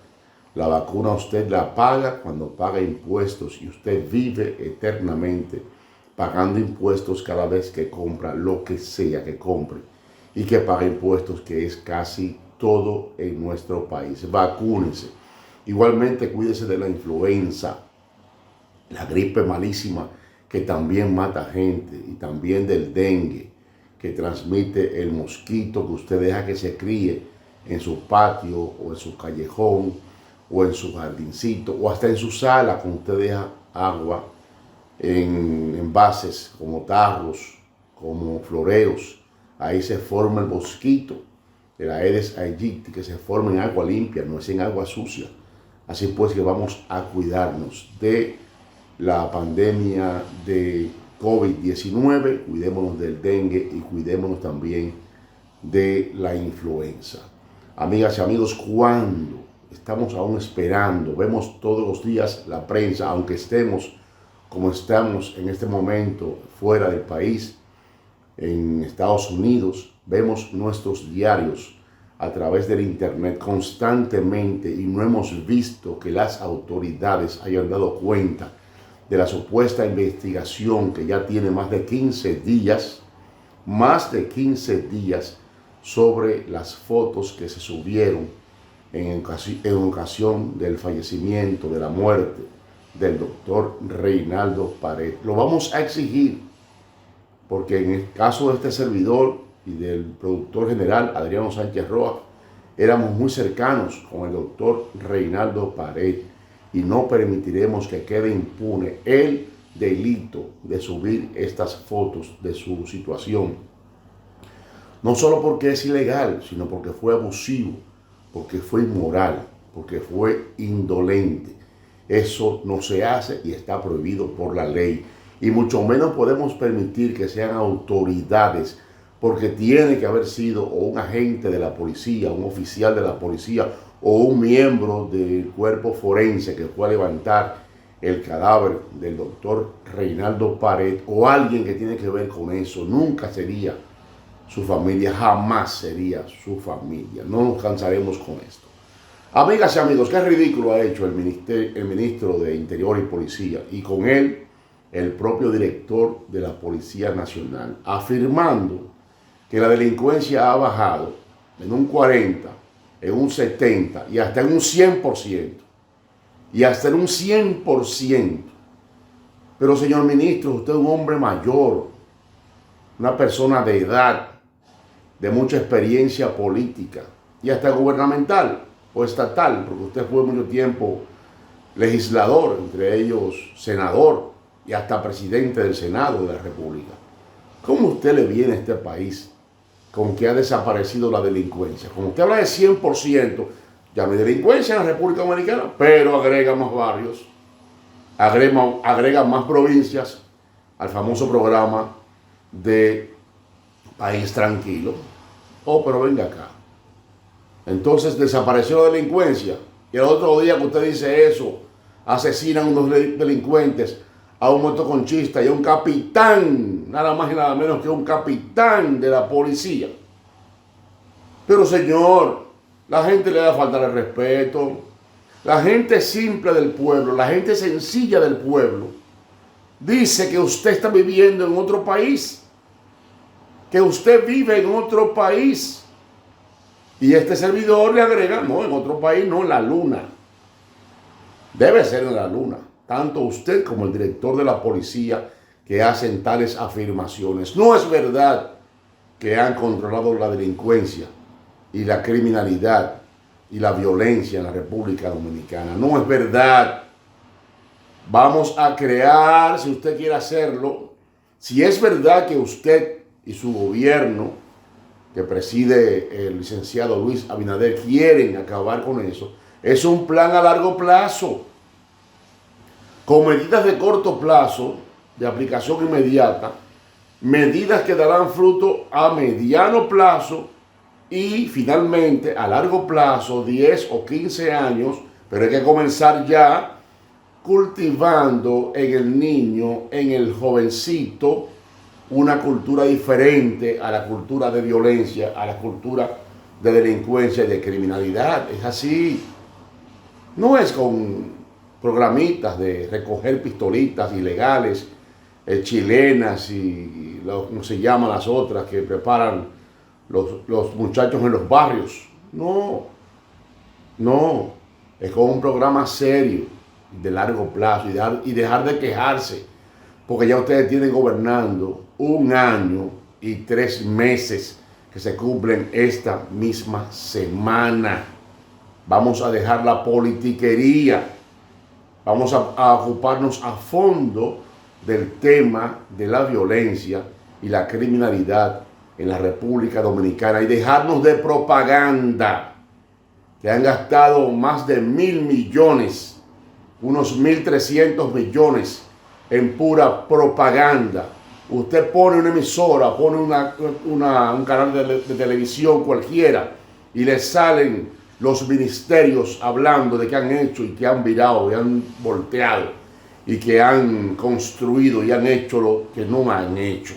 La vacuna usted la paga cuando paga impuestos y usted vive eternamente pagando impuestos cada vez que compra lo que sea que compre y que paga impuestos, que es casi todo en nuestro país. Vacúnese. Igualmente cuídese de la influenza, la gripe malísima que también mata gente, y también del dengue que transmite el mosquito que usted deja que se críe en su patio o en su callejón o en su jardincito o hasta en su sala cuando usted deja agua en envases como tarros, como floreos. Ahí se forma el mosquito, el Aedes aegypti, que se forma en agua limpia, no es en agua sucia. Así pues que vamos a cuidarnos de la pandemia de COVID-19, cuidémonos del dengue y cuidémonos también de la influenza. Amigas y amigos, cuando estamos aún esperando, vemos todos los días la prensa, aunque estemos como estamos en este momento fuera del país, en Estados Unidos, vemos nuestros diarios a través del internet constantemente y no hemos visto que las autoridades hayan dado cuenta de la supuesta investigación que ya tiene más de 15 días sobre las fotos que se subieron en ocasión del fallecimiento, de la muerte del doctor Reinaldo Pared. Lo vamos a exigir porque en el caso de este servidor y del productor general Adriano Sánchez Rojas, éramos muy cercanos con el doctor Reinaldo Pared y no permitiremos que quede impune el delito de subir estas fotos de su situación. No solo porque es ilegal, sino porque fue abusivo, porque fue inmoral, porque fue indolente. Eso no se hace y está prohibido por la ley. y mucho menos podemos permitir que sean autoridades, porque tiene que haber sido o un agente de la policía, un oficial de la policía o un miembro del cuerpo forense que fue a levantar el cadáver del doctor Reinaldo Pared, o alguien que tiene que ver con eso. Nunca sería su familia, jamás sería su familia. No nos cansaremos con esto. Amigas y amigos, qué ridículo ha hecho el ministro de Interior y Policía, y con él el propio director de la Policía Nacional, afirmando que la delincuencia ha bajado en un 40, en un 70 y hasta en un 100%. Y hasta en un 100%. Pero señor ministro, usted es un hombre mayor, una persona de edad, de mucha experiencia política y hasta gubernamental o estatal, porque usted fue mucho tiempo legislador, entre ellos senador y hasta presidente del Senado de la República. ¿Cómo usted le viene a este país con que ha desaparecido la delincuencia? Como usted habla de 100%, ya no hay delincuencia en la República Dominicana, pero agrega más barrios, agrega más provincias al famoso programa de País Tranquilo. Oh, pero venga acá. Entonces desapareció la delincuencia y el otro día que usted dice eso, asesinan unos delincuentes, a un motoconchista y a un capitán, nada más y nada menos que un capitán de la policía. Pero señor, la gente le da falta de respeto. La gente simple del pueblo, la gente sencilla del pueblo, dice que usted está viviendo en otro país, que usted vive en otro país. Y este servidor le agrega, no, en otro país, no, en la luna. Debe ser en la luna. Tanto usted como el director de la policía que hacen tales afirmaciones. No es verdad que han controlado la delincuencia y la criminalidad y la violencia en la República Dominicana. No es verdad. Vamos a crear, si usted quiere hacerlo, si es verdad que usted y su gobierno, que preside el licenciado Luis Abinader, quieren acabar con eso, es un plan a largo plazo, con medidas de corto plazo, de aplicación inmediata, medidas que darán fruto a mediano plazo y finalmente a largo plazo, 10 o 15 años, pero hay que comenzar ya cultivando en el niño, en el jovencito, una cultura diferente a la cultura de violencia, a la cultura de delincuencia y de criminalidad. Es así. No es con programitas de recoger pistolitas ilegales, chilenas y ¿cómo se llaman las otras que preparan los muchachos en los barrios? No, no, es con un programa serio, de largo plazo y dejar de quejarse, porque ya ustedes tienen gobernando 1 año y 3 meses que se cumplen esta misma semana. Vamos a dejar la politiquería. Vamos a ocuparnos a fondo del tema de la violencia y la criminalidad en la República Dominicana y dejarnos de propaganda, que han gastado más de 1.000 millones, unos 1.300 millones en pura propaganda. Usted pone una emisora, pone un canal de televisión cualquiera y le salen los ministerios hablando de qué han hecho y que han virado y han volteado y que han construido y han hecho lo que no han hecho.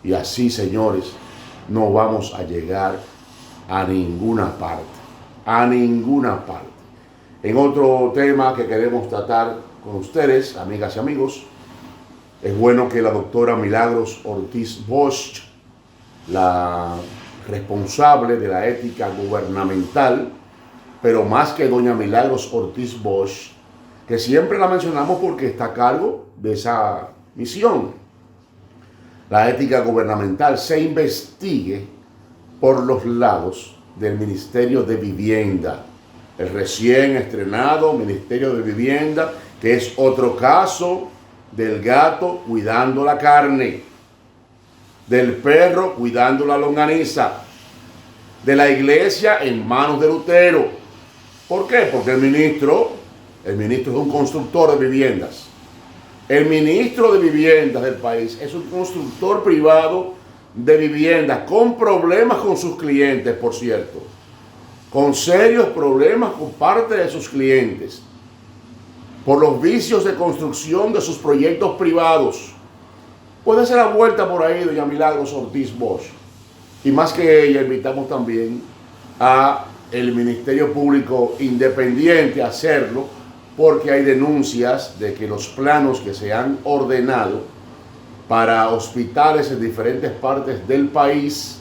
Y así, señores, no vamos a llegar a ninguna parte, a ninguna parte. En otro tema que queremos tratar con ustedes, amigas y amigos, es bueno que la doctora Milagros Ortiz Bosch, la responsable de la ética gubernamental, pero más que doña Milagros Ortiz Bosch, que siempre la mencionamos porque está a cargo de esa misión, la ética gubernamental, se investigue por los lados del Ministerio de Vivienda, el recién estrenado Ministerio de Vivienda, que es otro caso del gato cuidando la carne, del perro cuidando la longaniza, de la iglesia en manos de Lutero. ¿Por qué? Porque el ministro es un constructor de viviendas. El ministro de Viviendas del país es un constructor privado de viviendas con problemas con sus clientes, por cierto. Con serios problemas con parte de sus clientes. Por los vicios de construcción de sus proyectos privados. Puede ser la vuelta por ahí, doña Milagros Ortiz Bosch. Y más que ella, invitamos también a el Ministerio Público Independiente a hacerlo, porque hay denuncias de que los planos que se han ordenado para hospitales en diferentes partes del país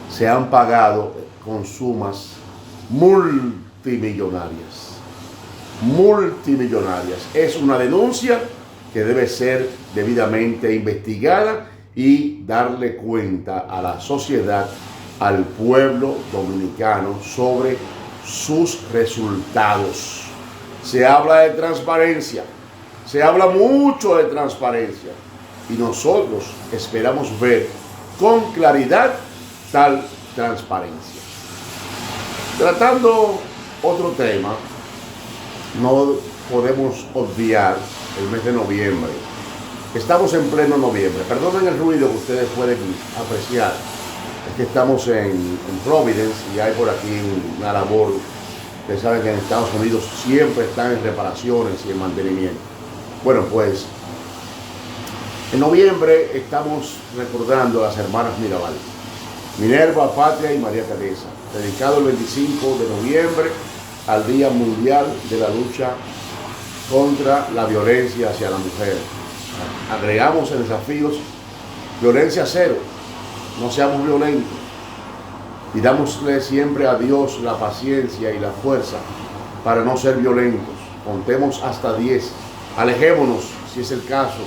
se han pagado con sumas multimillonarias. Multimillonarias. Es una denuncia que debe ser debidamente investigada y darle cuenta a la sociedad, al pueblo dominicano sobre sus resultados. Se habla de transparencia, se habla mucho de transparencia y nosotros esperamos ver con claridad tal transparencia. Tratando otro tema, no podemos obviar el mes de noviembre. Estamos en pleno noviembre. Perdonen el ruido que ustedes pueden apreciar. Es que estamos en Providence y hay por aquí una labor. Ustedes saben que en Estados Unidos siempre están en reparaciones y en mantenimiento. Bueno, pues en noviembre estamos recordando a las hermanas Mirabal, Minerva, Patria y María Teresa, dedicado el 25 de noviembre al Día Mundial de la Lucha contra la Violencia hacia la Mujer. Agregamos en desafíos violencia cero, no seamos violentos. Pidámosle siempre a Dios la paciencia y la fuerza para no ser violentos. Contemos hasta 10. Alejémonos, si es el caso,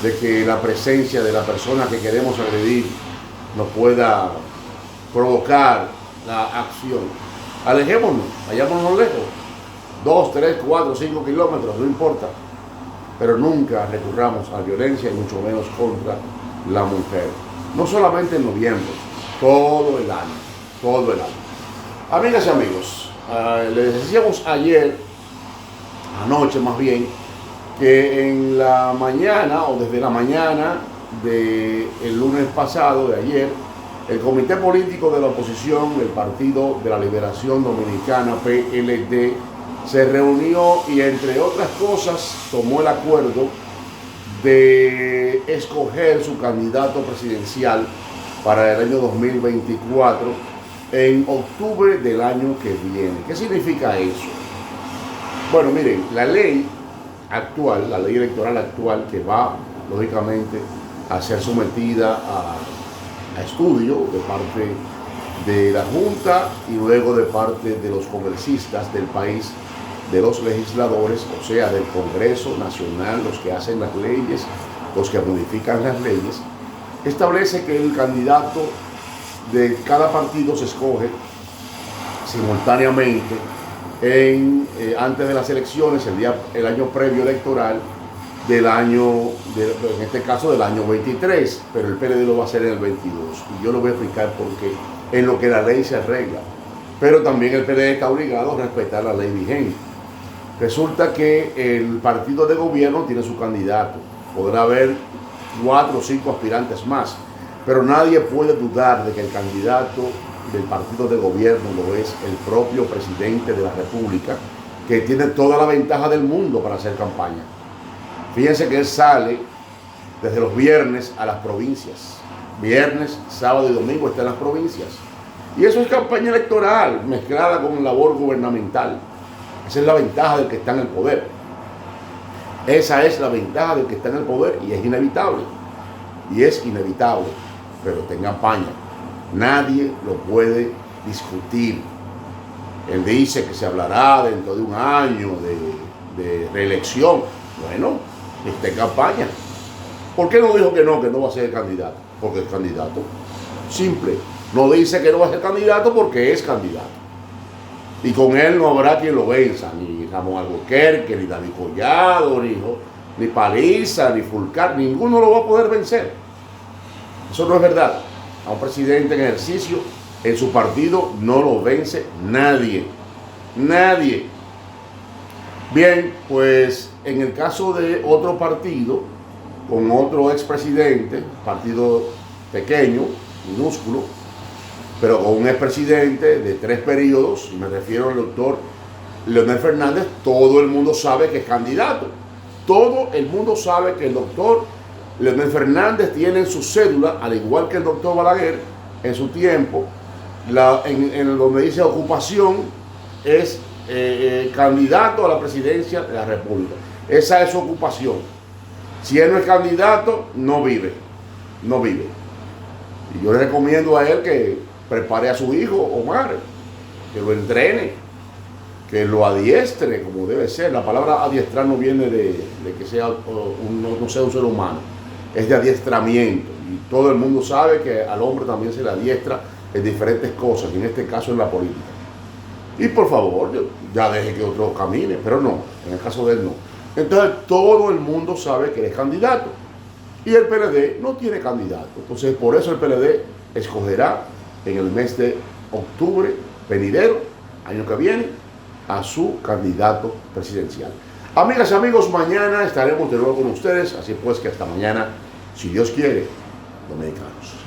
de que la presencia de la persona que queremos agredir nos pueda provocar la acción. Alejémonos, vayámonos lejos. 2, 3, 4, 5 kilómetros, no importa. Pero nunca recurramos a violencia y mucho menos contra la mujer. No solamente en noviembre, todo el año. Todo el año. Amigas y amigos, les decíamos ayer, anoche más bien, que en la mañana o desde la mañana del lunes pasado, de ayer, el Comité Político de la Oposición, el Partido de la Liberación Dominicana, PLD, se reunió y entre otras cosas tomó el acuerdo de escoger su candidato presidencial para el año 2024 en octubre del año que viene. ¿Qué significa eso? Bueno, miren, la ley actual, la ley electoral actual, que va lógicamente a ser sometida a estudio de parte de la Junta y luego de parte de los congresistas del país, de los legisladores, o sea, del Congreso Nacional, los que hacen las leyes, los que modifican las leyes, establece que el candidato de cada partido se escoge simultáneamente antes de las elecciones, el año previo electoral del año, en este caso del año 23, pero el PLD lo va a hacer en el 22. Y yo lo voy a explicar por qué, en lo que la ley se arregla. Pero también el PLD está obligado a respetar la ley vigente. Resulta que el partido de gobierno tiene su candidato. Podrá haber 4 o 5 aspirantes más, pero nadie puede dudar de que el candidato del partido de gobierno lo es el propio presidente de la República, que tiene toda la ventaja del mundo para hacer campaña. Fíjense que él sale desde los viernes a las provincias. Viernes, sábado y domingo está en las provincias. Y eso es campaña electoral mezclada con labor gubernamental. Esa es la ventaja del que está en el poder. Esa es la ventaja del que está en el poder y es inevitable. Y es inevitable, pero tenga campaña. Nadie lo puede discutir. Él dice que se hablará dentro de un año de reelección. Bueno, está en campaña. ¿Por qué no dijo que no va a ser candidato? Porque es candidato. Simple. No dice que no va a ser candidato porque es candidato. Y con él no habrá quien lo venza, ni Ramón Albuquerque, ni David Collado, ni Paliza, ni Fulcar, ninguno lo va a poder vencer. Eso no es verdad. A un presidente en ejercicio, en su partido, no lo vence nadie. Nadie. Bien, pues en el caso de otro partido, con otro expresidente, partido pequeño, minúsculo, pero con un expresidente de 3 periodos, y me refiero al doctor Leonel Fernández, todo el mundo sabe que es candidato. Todo el mundo sabe que el doctor Leonel Fernández tiene en su cédula, al igual que el doctor Balaguer, en su tiempo, en donde dice ocupación, es candidato a la presidencia de la República. Esa es su ocupación. Si él no es candidato, no vive. No vive. Y yo le recomiendo a él que prepare a su hijo, Omar, que lo entrene, que lo adiestre como debe ser. La palabra adiestrar no viene de que sea no sea un ser humano, es de adiestramiento. Y todo el mundo sabe que al hombre también se le adiestra en diferentes cosas, y en este caso en la política. Y por favor, ya deje que otro camine, pero no, en el caso de él no. Entonces todo el mundo sabe que él es candidato y el PLD no tiene candidato. Entonces por eso el PLD escogerá en el mes de octubre venidero, año que viene, a su candidato presidencial. Amigas y amigos, mañana estaremos de nuevo con ustedes, así pues que hasta mañana, si Dios quiere, dominicanos.